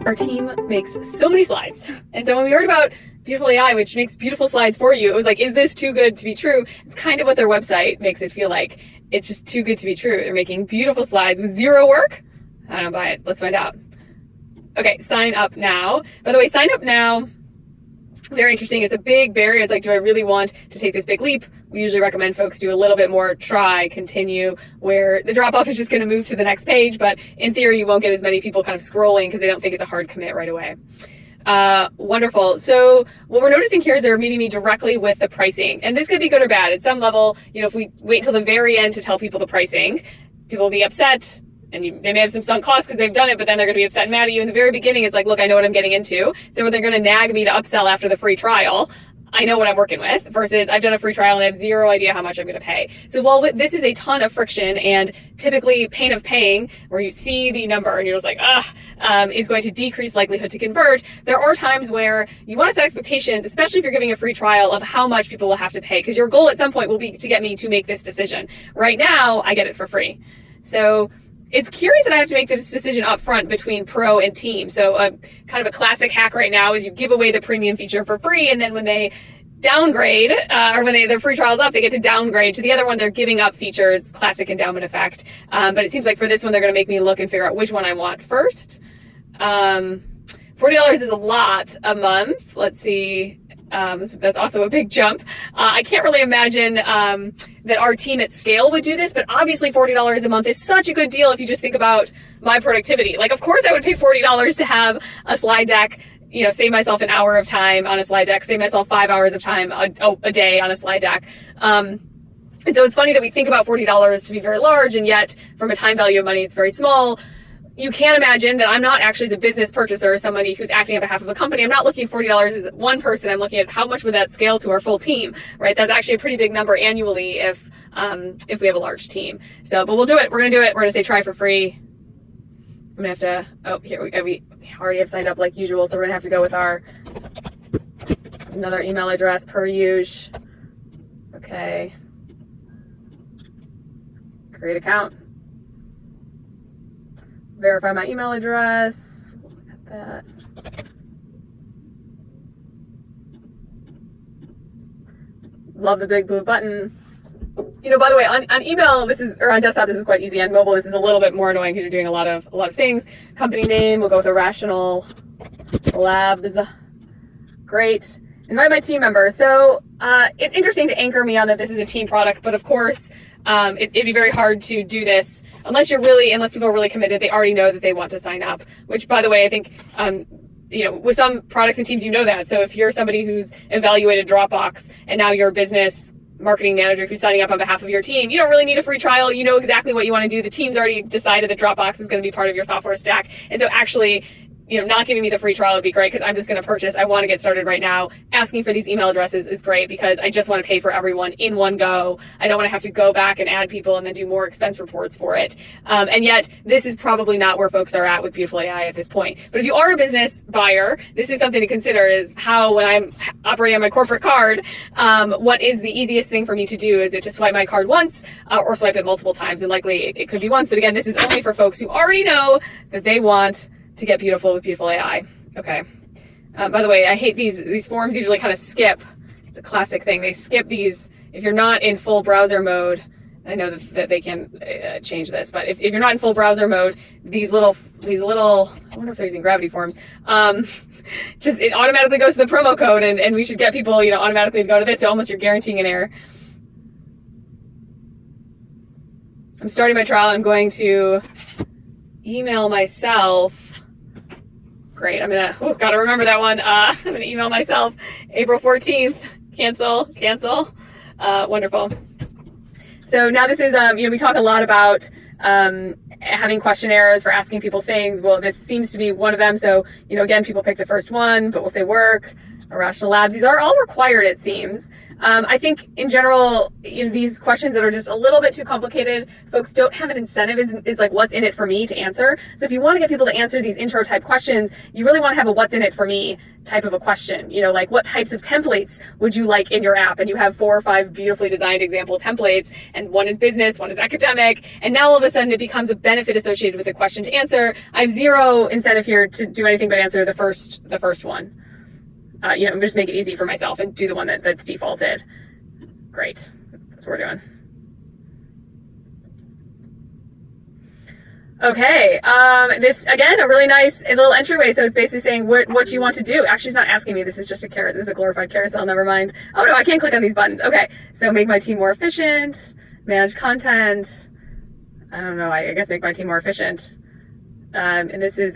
Our team makes so many slides. And so when we heard about Beautiful AI, which makes beautiful slides for you, it was like, is this too good to be true? It's kind of what their website makes it feel like. It's just too good to be true. They're making beautiful slides with zero work. I don't buy it. Let's find out. Okay, sign up now. By the way, sign up now. Very interesting. It's a big barrier. It's like, do I really want to take this big leap? We usually recommend folks do a little bit more, try, continue, where the drop off is just going to move to the next page. But in theory, you won't get as many people kind of scrolling because they don't think it's a hard commit right away. Wonderful. So what we're noticing here is they're meeting me directly with the pricing. And this could be good or bad. At some level, if we wait until the very end to tell people the pricing, people will be upset. And they may have some sunk costs because they've done it, but then they're going to be upset and mad at you. In the very beginning, it's like, look, I know what I'm getting into. So they're going to nag me to upsell after the free trial. I know what I'm working with versus I've done a free trial and I have zero idea how much I'm going to pay. So while this is a ton of friction and typically pain of paying, where you see the number and you're just like, is going to decrease likelihood to convert, there are times where you want to set expectations, especially if you're giving a free trial, of how much people will have to pay, because your goal at some point will be to get me to make this decision. Right now, I get it for free. So it's curious that I have to make this decision up front between pro and team. So kind of a classic hack right now is you give away the premium feature for free, and then when they downgrade, or when their free trial's up, they get to downgrade to the other one. They're giving up features, classic endowment effect. But it seems like for this one, they're going to make me look and figure out which one I want first. $40 is a lot a month. Let's see. That's also a big jump. I can't really imagine that our team at scale would do this, but obviously $40 a month is such a good deal if you just think about my productivity. Like, of course I would pay $40 to have a slide deck, save myself an hour of time on a slide deck, save myself 5 hours of time a day on a slide deck. And so it's funny that we think about $40 to be very large, and yet from a time value of money, it's very small. You can't imagine that I'm not actually, as a business purchaser, somebody who's acting on behalf of a company, I'm not looking at $40 as one person. I'm looking at how much would that scale to our full team, right? That's actually a pretty big number annually if we have a large team. So, but we'll do it. We're going to do it. We're going to say try for free. I'm going to have to, here we already have signed up like usual. So we're going to have to go with another email address per usual. Okay. Create account. Verify my email address. Look at that. Love the big blue button. By the way, on email, or on desktop, this is quite easy. On mobile, this is a little bit more annoying because you're doing a lot of things. Company name, we'll go with Irrational Labs. Great. Invite my team members. So it's interesting to anchor me on that this is a team product, but of course, it'd be very hard to do this unless people are really committed. They already know that they want to sign up, which, by the way, I think, with some products and teams, that. So if you're somebody who's evaluated Dropbox and now you're a business marketing manager who's signing up on behalf of your team, you don't really need a free trial. You know exactly what you want to do. The team's already decided that Dropbox is going to be part of your software stack. And so actually, not giving me the free trial would be great because I'm just going to purchase. I want to get started right now. Asking for these email addresses is great because I just want to pay for everyone in one go. I don't want to have to go back and add people and then do more expense reports for it. And yet this is probably not where folks are at with Beautiful AI at this point. But if you are a business buyer, this is something to consider, is how, when I'm operating on my corporate card, what is the easiest thing for me to do? Is it to swipe my card once or swipe it multiple times? And likely it could be once. But again, this is only for folks who already know that they want to get beautiful with Beautiful AI. Okay. By the way, I hate these forms usually kind of skip. It's a classic thing. They skip these if you're not in full browser mode. I know that they can change this, but if you're not in full browser mode, these little, I wonder if they're using gravity forms. It automatically goes to the promo code, and we should get people, automatically to go to this. So almost you're guaranteeing an error. I'm starting my trial. I'm going to email myself. Great. Gotta remember that one. I'm gonna email myself April 14th. Cancel. Wonderful. So now this is, we talk a lot about having questionnaires for asking people things. Well, this seems to be one of them. So, again, people pick the first one, but we'll say work. Irrational Labs. These are all required, it seems. I think in general, these questions that are just a little bit too complicated, folks don't have an incentive. It's like, what's in it for me to answer? So if you want to get people to answer these intro type questions, you really want to have a what's in it for me type of a question. Like what types of templates would you like in your app? And you have 4 or 5 beautifully designed example templates, and one is business, one is academic. And now all of a sudden it becomes a benefit associated with the question to answer. I have zero incentive here to do anything but answer the first one. Just make it easy for myself and do the one that's defaulted. Great. That's what we're doing. Okay. This, again, a really nice little entryway. So it's basically saying what you want to do. Actually, it's not asking me. This is just a this is a glorified carousel. Never mind. Oh, no, I can't click on these buttons. Okay. So make my team more efficient. Manage content. I don't know. I guess make my team more efficient. And this is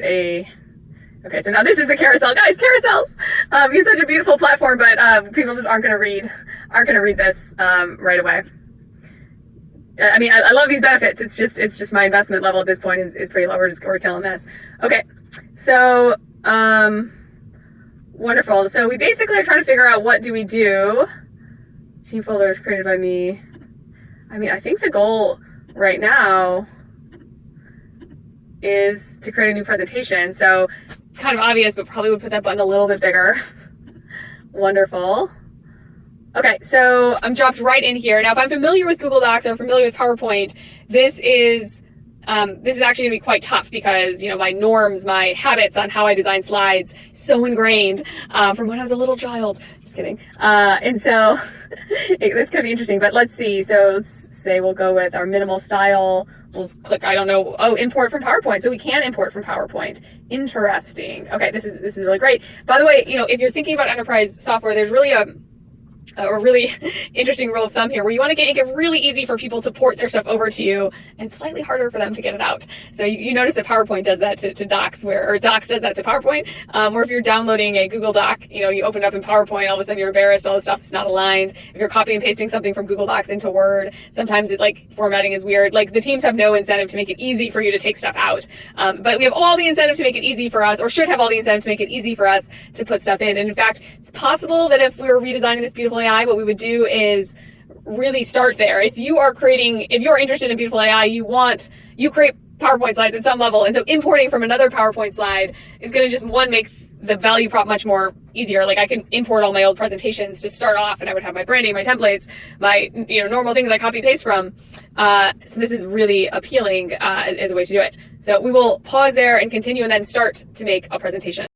okay, so now this is the carousel. Guys, carousels! It's such a beautiful platform, but people just aren't going to read this right away. I love these benefits. It's just my investment level at this point is pretty low. We're killing this. Okay, so wonderful. So we basically are trying to figure out what do we do. Team folder is created by me. I think the goal right now is to create a new presentation. So kind of obvious, but probably would put that button a little bit bigger. Wonderful. Okay, so I'm dropped right in here. Now, if I'm familiar with Google Docs or familiar with PowerPoint, this is actually going to be quite tough because, my norms, my habits on how I design slides, so ingrained from when I was a little child. Just kidding. And so this could be interesting, but let's see. So let's say we'll go with our minimal style. We'll click, import from PowerPoint. So we can import from PowerPoint. Interesting. Okay, this is really great. By the way, if you're thinking about enterprise software, there's really a really interesting rule of thumb here where you want to make it really easy for people to port their stuff over to you and slightly harder for them to get it out. So you notice that PowerPoint does that to Docs, or Docs does that to PowerPoint, or if you're downloading a Google Doc, you open it up in PowerPoint, all of a sudden you're embarrassed, all the stuff's not aligned. If you're copying and pasting something from Google Docs into Word, sometimes formatting is weird. The teams have no incentive to make it easy for you to take stuff out. But we have all the incentive to make it easy for us, or should have all the incentive to make it easy for us to put stuff in. And in fact, it's possible that if we were redesigning this beautiful AI, what we would do is really start there. If you are interested in beautiful AI, you create PowerPoint slides at some level. And so importing from another PowerPoint slide is going to just, make the value prop much more easier. I can import all my old presentations to start off, and I would have my branding, my templates, my, normal things I copy paste from. So this is really appealing as a way to do it. So we will pause there and continue and then start to make a presentation.